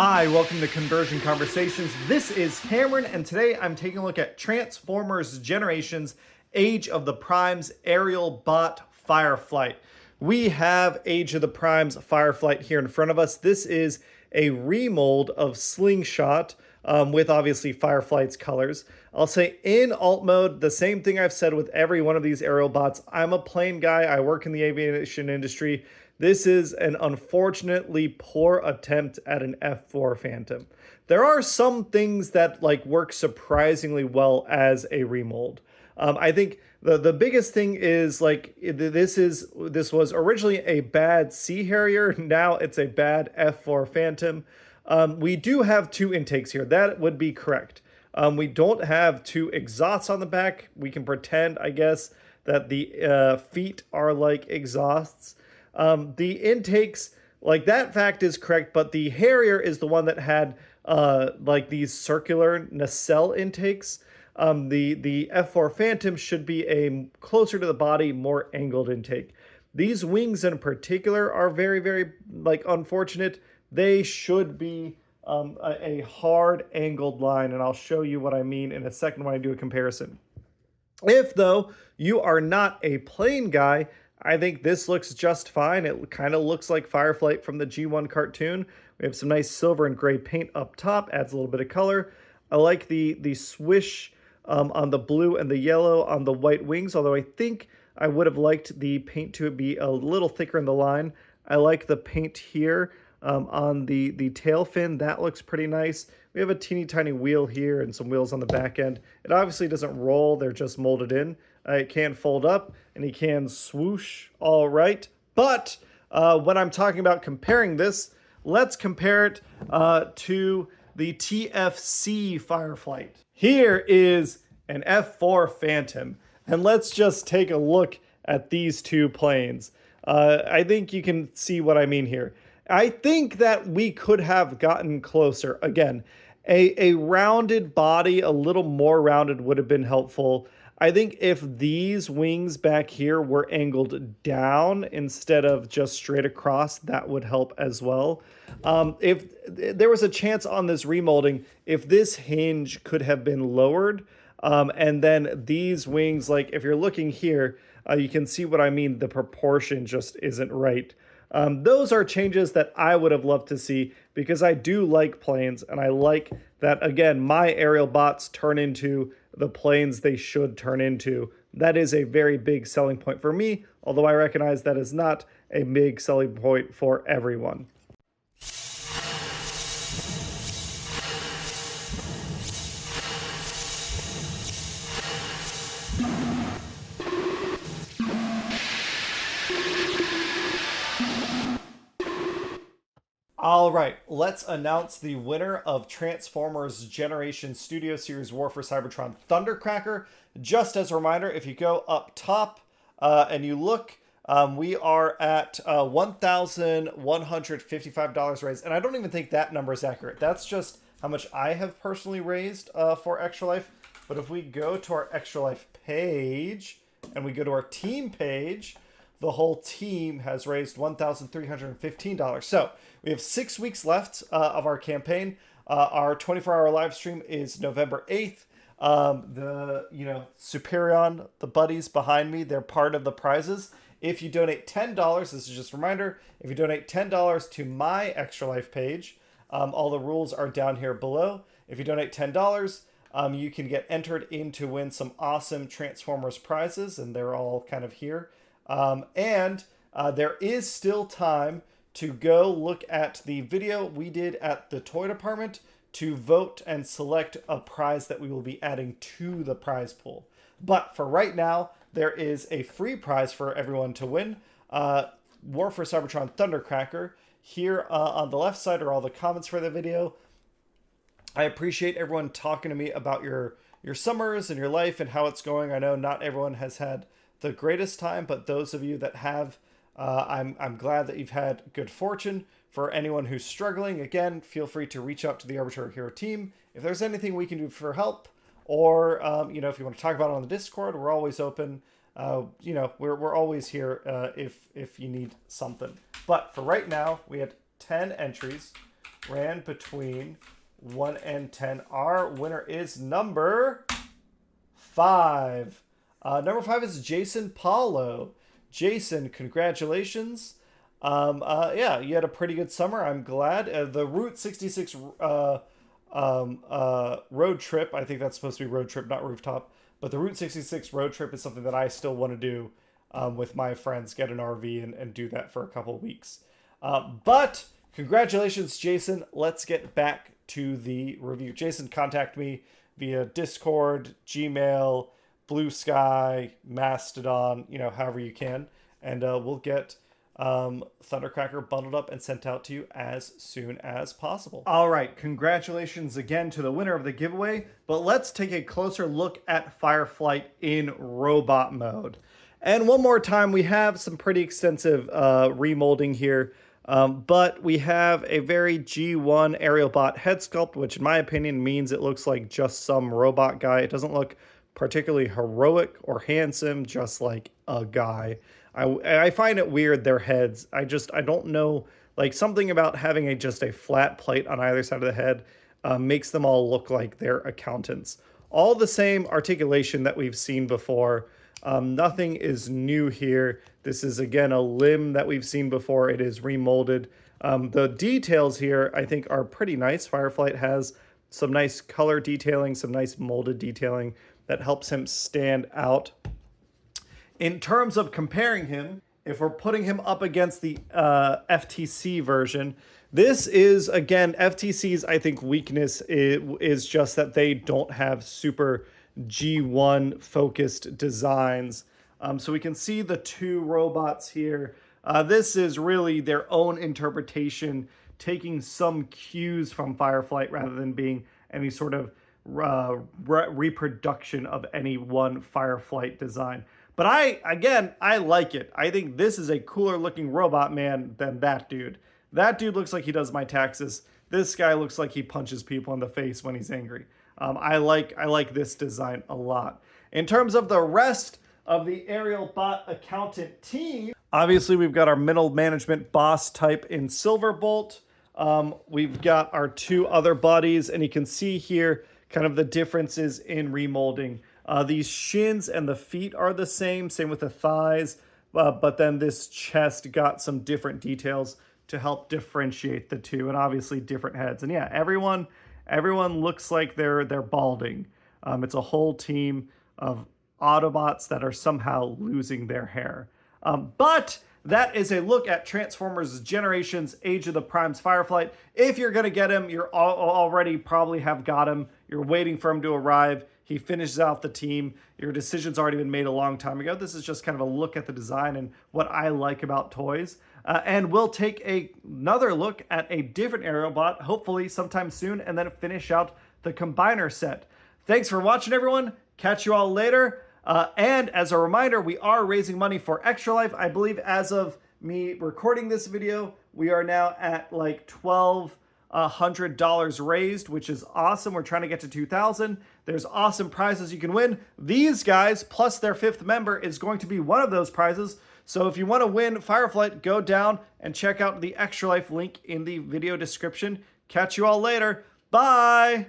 Hi, welcome to Conversion Conversations. This is Cameron, and today I'm taking a look at Transformers Generations Age of the Primes Aerialbot Fireflight. We have Age of the Primes Fireflight here in front of us. This is a remold of Slingshot with obviously Fireflight's colors. I'll say in alt mode, the same thing I've said with every one of these aerial bots. I'm a plane guy. I work in the aviation industry. This is an unfortunately poor attempt at an F4 Phantom. There are some things that work surprisingly well as a remold. I think the biggest thing is this was originally a bad Sea Harrier. Now it's a bad F4 Phantom. We do have two intakes here. That would be correct. We don't have two exhausts on the back. We can pretend, I guess, that the feet are like exhausts. The intakes, that fact is correct, but the Harrier is the one that had these circular nacelle intakes. The F4 Phantom should be a closer to the body, more angled intake. These wings in particular are very, very unfortunate. They should be a hard angled line, and I'll show you what I mean in a second when I do a comparison. If, though, you are not a plane guy, I think this looks just fine. It kind of looks like Fireflight from the G1 cartoon. We have some nice silver and gray paint up top, adds a little bit of color. I like the swish on the blue and the yellow on the white wings, although I think I would have liked the paint to be a little thicker in the line. I like the paint here on the tail fin. That looks pretty nice. We have a teeny tiny wheel here and some wheels on the back end. It obviously doesn't roll, they're just molded in. It can fold up and it can swoosh all right. But when I'm talking about comparing this, let's compare it to the TFC Fireflight. Here is an F4 Phantom, and let's just take a look at these two planes. I think you can see what I mean here. I think that we could have gotten closer. Again, a rounded body, a little more rounded would have been helpful. I think if these wings back here were angled down instead of just straight across, that would help as well. If there was a chance on this remolding, if this hinge could have been lowered, and then these wings, if you're looking here, you can see what I mean. The proportion just isn't right. Those are changes that I would have loved to see because I do like planes, and I like that, again, my aerial bots turn into the planes they should turn into. That is a very big selling point for me, although I recognize that is not a big selling point for everyone. All right, let's announce the winner of Transformers Generation Studio Series War for Cybertron Thundercracker. Just as a reminder, if you go up top and you look, we are at $1,155 raised. And I don't even think that number is accurate. That's just how much I have personally raised for Extra Life. But if we go to our Extra Life page and we go to our team page, the whole team has raised $1,315. So we have 6 weeks left of our campaign. Our 24-hour live stream is November 8th. Superion, the buddies behind me, they're part of the prizes. If you donate $10, this is just a reminder, if you donate $10 to my Extra Life page, all the rules are down here below. If you donate $10, you can get entered in to win some awesome Transformers prizes, and they're all kind of here. There is still time to go look at the video we did at the toy department to vote and select a prize that we will be adding to the prize pool. But for right now, there is a free prize for everyone to win. War for Cybertron Thundercracker. Here on the left side are all the comments for the video. I appreciate everyone talking to me about your summers and your life and how it's going. I know not everyone has had the greatest time, but those of you that have, I'm glad that you've had good fortune. For anyone who's struggling, again, feel free to reach out to the Arbitrary Hero team. If there's anything we can do for help, or if you want to talk about it on the Discord, we're always open. We're always here if you need something. But for right now, we had 10 entries. ran between 1 and 10. Our winner is number 5. Number 5 is Jason Paulo. Jason, congratulations. Yeah, you had a pretty good summer. I'm glad. The Route 66 road trip, I think that's supposed to be road trip, not rooftop, but the Route 66 road trip is something that I still want to do with my friends, get an RV and do that for a couple of weeks. But congratulations, Jason. Let's get back to the review. Jason, contact me via Discord, Gmail, Blue Sky, Mastodon, however you can. And we'll get Thundercracker bundled up and sent out to you as soon as possible. All right, congratulations again to the winner of the giveaway. But let's take a closer look at Fireflight in robot mode. And one more time, we have some pretty extensive remolding here. But we have a very G1 Aerialbot head sculpt, which in my opinion means it looks like just some robot guy. It doesn't look particularly heroic or handsome, just like a guy. I find it weird, their heads. I don't know, like something about having just a flat plate on either side of the head makes them all look like they're accountants. All the same articulation that we've seen before. Nothing is new here. This is, again, a limb that we've seen before. It is remolded. The details here, I think, are pretty nice. Fireflight has some nice color detailing, some nice molded detailing that helps him stand out. In terms of comparing him, if we're putting him up against the FTC version, this is, again, FTC's, I think, weakness is just that they don't have super G1 focused designs. So we can see the two robots here. This is really their own interpretation, taking some cues from Fireflight rather than being any sort of reproduction of any one Fireflight design. But I like it. I think this is a cooler looking robot man than that dude. That dude looks like he does my taxes. This guy looks like he punches people in the face when he's angry. I like this design a lot. In terms of the rest of the Aerialbot accountant team, obviously we've got our middle management boss type in Silverbolt. We've got our two other buddies, and you can see here kind of the differences in remolding. These shins and the feet are the same with the thighs, but then this chest got some different details to help differentiate the two, and obviously different heads. And yeah, everyone looks like they're balding. It's a whole team of Autobots that are somehow losing their hair. But that is a look at Transformers Generations Age of the Primes Fireflight. If you're going to get him, you're already probably have got him. You're waiting for him to arrive. He finishes out the team. Your decision's already been made a long time ago. This is just kind of a look at the design and what I like about toys. And we'll take another look at a different Aerialbot, hopefully sometime soon, and then finish out the Combiner set. Thanks for watching, everyone. Catch you all later. And as a reminder, we are raising money for Extra Life. I believe as of me recording this video, we are now at like $1,200 raised, which is awesome. We're trying to get to 2,000. There's awesome prizes you can win. These guys, plus their 5th member, is going to be one of those prizes. So if you want to win Fireflight, go down and check out the Extra Life link in the video description. Catch you all later. Bye!